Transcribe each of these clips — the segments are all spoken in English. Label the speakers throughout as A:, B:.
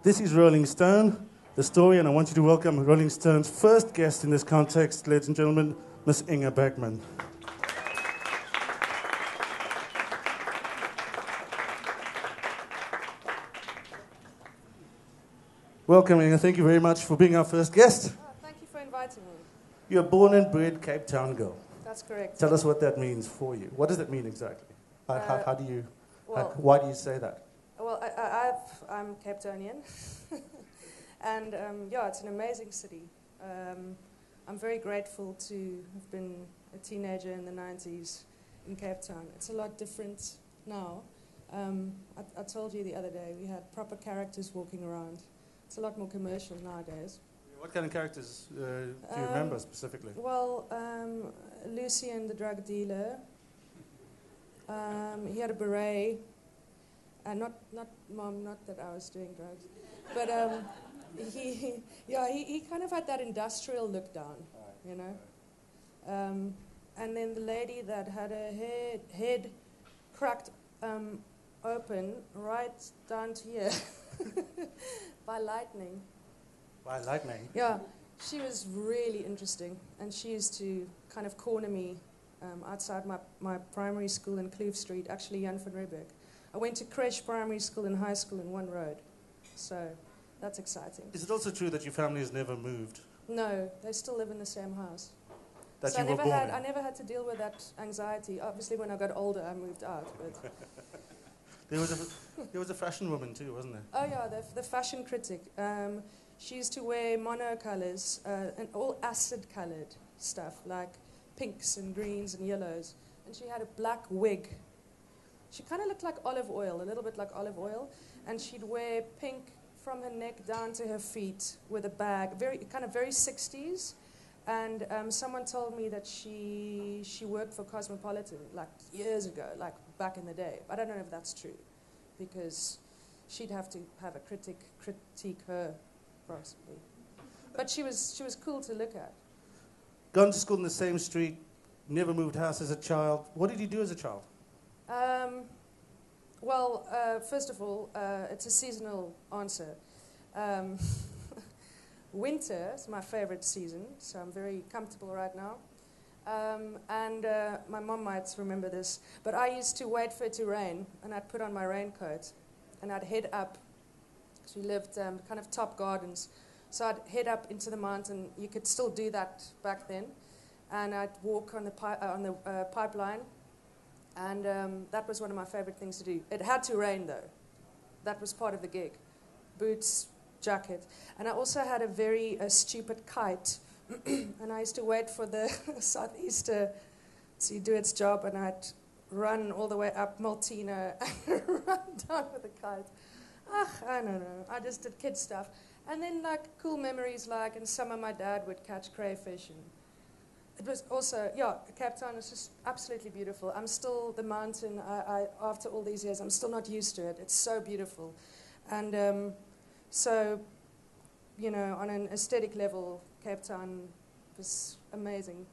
A: This is Rolling Stone, the story, and I want you to welcome Rolling Stone's first guest in this context, ladies and gentlemen, Miss Inge Beckmann. Welcome, Inge. Thank you very much for being our first guest.
B: Oh, thank you for inviting me.
A: You're a born and bred Cape Town girl.
B: That's correct.
A: Tell us what that means for you. What does it mean exactly? Why do you say that?
B: Well, I'm Cape Townian, and yeah, it's an amazing city. I'm very grateful to have been a teenager in the 90s in Cape Town. It's a lot different now. I told you the other day, we had proper characters walking around. It's a lot more commercial nowadays.
A: What kind of characters do you remember specifically?
B: Well, Lucien, the drug dealer. He had a beret. Not that I was doing drugs, but he kind of had that industrial look down, you know. And then the lady that had her head cracked open right down to here by lightning.
A: By lightning?
B: Yeah, she was really interesting, and she used to kind of corner me outside my primary school in Kloof Street, actually Jan van Riebeeck. I went to Creche Primary School and high school in one road, so that's exciting.
A: Is it also true that your family has never moved?
B: No, they still live in the same house.
A: That
B: so
A: you were born in?
B: I never had to deal with that anxiety. Obviously, when I got older, I moved out. But
A: there was a fashion woman too, wasn't there?
B: Oh yeah, the fashion critic. She used to wear monocolors and all acid-colored stuff, like pinks and greens and yellows. And she had a black wig. She kind of looked like olive oil, a little bit like olive oil. And she'd wear pink from her neck down to her feet with a bag, very 60s. And someone told me that she worked for Cosmopolitan, like years ago, like back in the day. I don't know if that's true, because she'd have to have a critique her, possibly. But she was cool to look at.
A: Gone to school in the same street, never moved house as a child. What did you do as a child?
B: First of all, it's a seasonal answer. Winter is my favorite season, so I'm very comfortable right now. My mom might remember this, but I used to wait for it to rain, and I'd put on my raincoat, and I'd head up. She lived kind of top gardens, so I'd head up into the mountain. You could still do that back then, and I'd walk on the pipeline, and that was one of my favorite things to do. It had to rain though; that was part of the gig. Boots, jacket, and I also had a very stupid kite, and I used to wait for the southeaster to do its job, and I'd run all the way up Maltina and run down with the kite. I don't know. I just did kid stuff. And then, like, cool memories, like, in summer my dad would catch crayfish. And it was also, Cape Town is just absolutely beautiful. I'm still, the mountain, after all these years, I'm still not used to it. It's so beautiful. And so, you know, on an aesthetic level, Cape Town was amazing.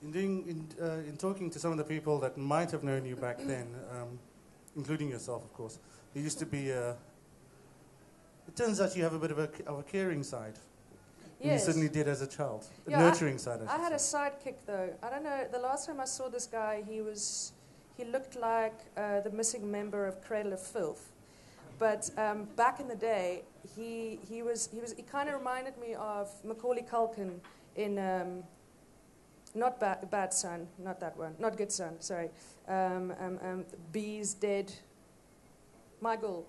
A: In talking to some of the people that might have known you back then, including yourself, of course, there used to be it turns out you have a bit of a caring side.
B: Yes.
A: You certainly did as a child. A nurturing side,
B: I had a sidekick, though. I don't know, the last time I saw this guy, he looked like the missing member of Cradle of Filth. But back in the day, he kind of reminded me of Macaulay Culkin in not Bad Son, not that one, not Good Son, sorry. Bees Dead, My Girl.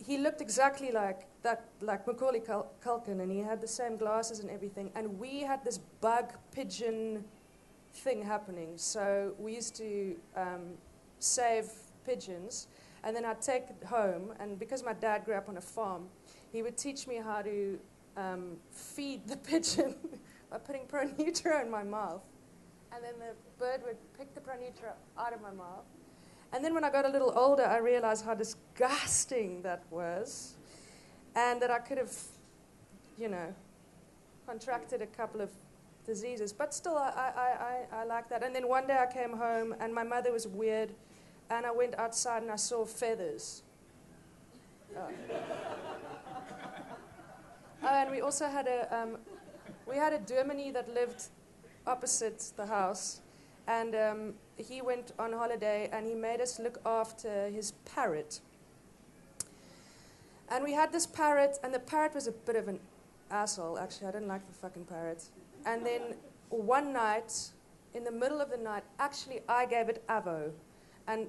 B: He looked exactly like that, like Macaulay Culkin, and he had the same glasses and everything. And we had this bug pigeon thing happening. So we used to save pigeons, and then I'd take it home. And because my dad grew up on a farm, he would teach me how to feed the pigeon by putting Pronutro in my mouth. And then the bird would pick the Pronutro out of my mouth. And then when I got a little older, I realized how disgusting that was, and that I could have, you know, contracted a couple of diseases. But still, I like that. And then one day I came home, and my mother was weird, and I went outside and I saw feathers Oh, and we also had a dominee that lived opposite the house, and he went on holiday, and he made us look after his parrot. And we had this parrot, and the parrot was a bit of an asshole, actually. I didn't like the fucking parrot. And then one night, in the middle of the night, actually, I gave it avo. And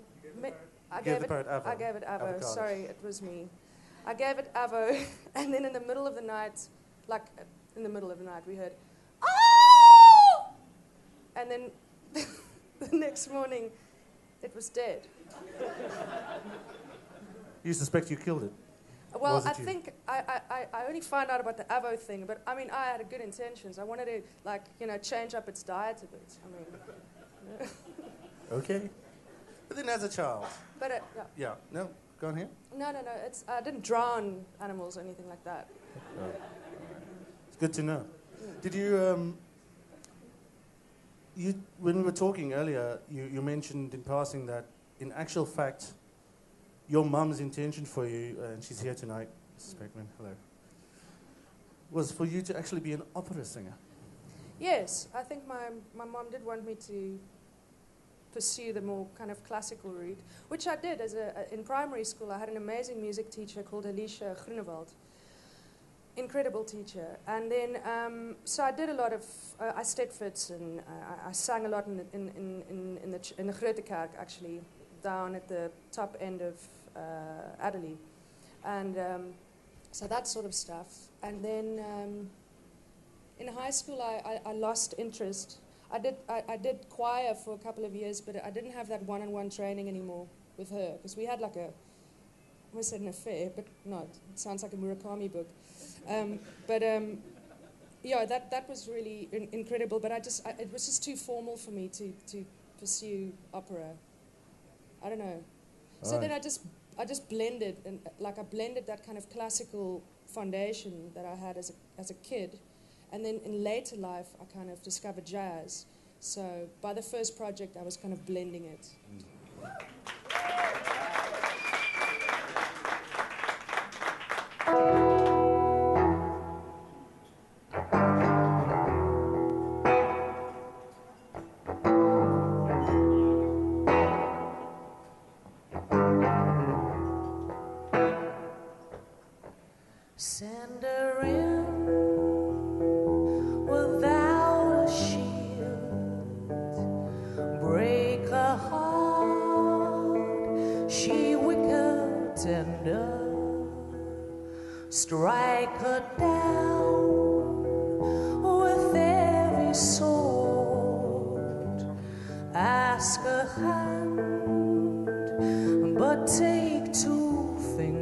B: I gave it avo. Avocado. Sorry, it was me. I gave it avo, and then in the middle of the night, we heard, "Oh!" And then the next morning, it was dead.
A: You suspect you killed it?
B: Well, I think I only found out about the avo thing, but I mean, I had good intentions. I wanted to, change up its diet a bit. I mean,
A: Okay. But then as a child.
B: But
A: Yeah. No. Go on here.
B: No. I didn't drown animals or anything like that.
A: Oh. It's good to know. Did you? When we were talking earlier, you mentioned in passing that, in actual fact, your mum's intention for you, and she's here tonight, Mrs. Beckmann, hello, was for you to actually be an opera singer.
B: Yes, I think my mum did want me to pursue the more kind of classical route, which I did. In primary school, I had an amazing music teacher called Alicia Grunewald. Incredible teacher. And then, so I did a lot of, I stedfits, and I sang a lot in the Grote Kerk, actually, down at the top end of Adderley. And so that sort of stuff. And then in high school, I lost interest. I did choir for a couple of years, but I didn't have that one-on-one training anymore with her, because we had like I almost said an affair, but not. It sounds like a Murakami book. Yeah, that was really incredible, but it was just too formal for me to pursue opera. I don't know. So then I just blended, and I blended that kind of classical foundation that I had as a kid, and then in later life I kind of discovered jazz. So by the first project I was kind of blending it.
C: Send her in without a shield, break her heart, she wicked tender, strike her down with every sword, ask a hand, but take 2 fingers.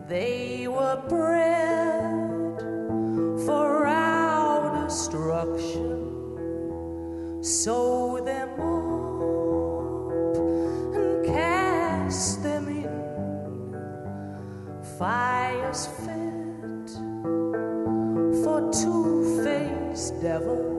C: They were bred for our sew them up and cast them in fires fit for two-faced devils.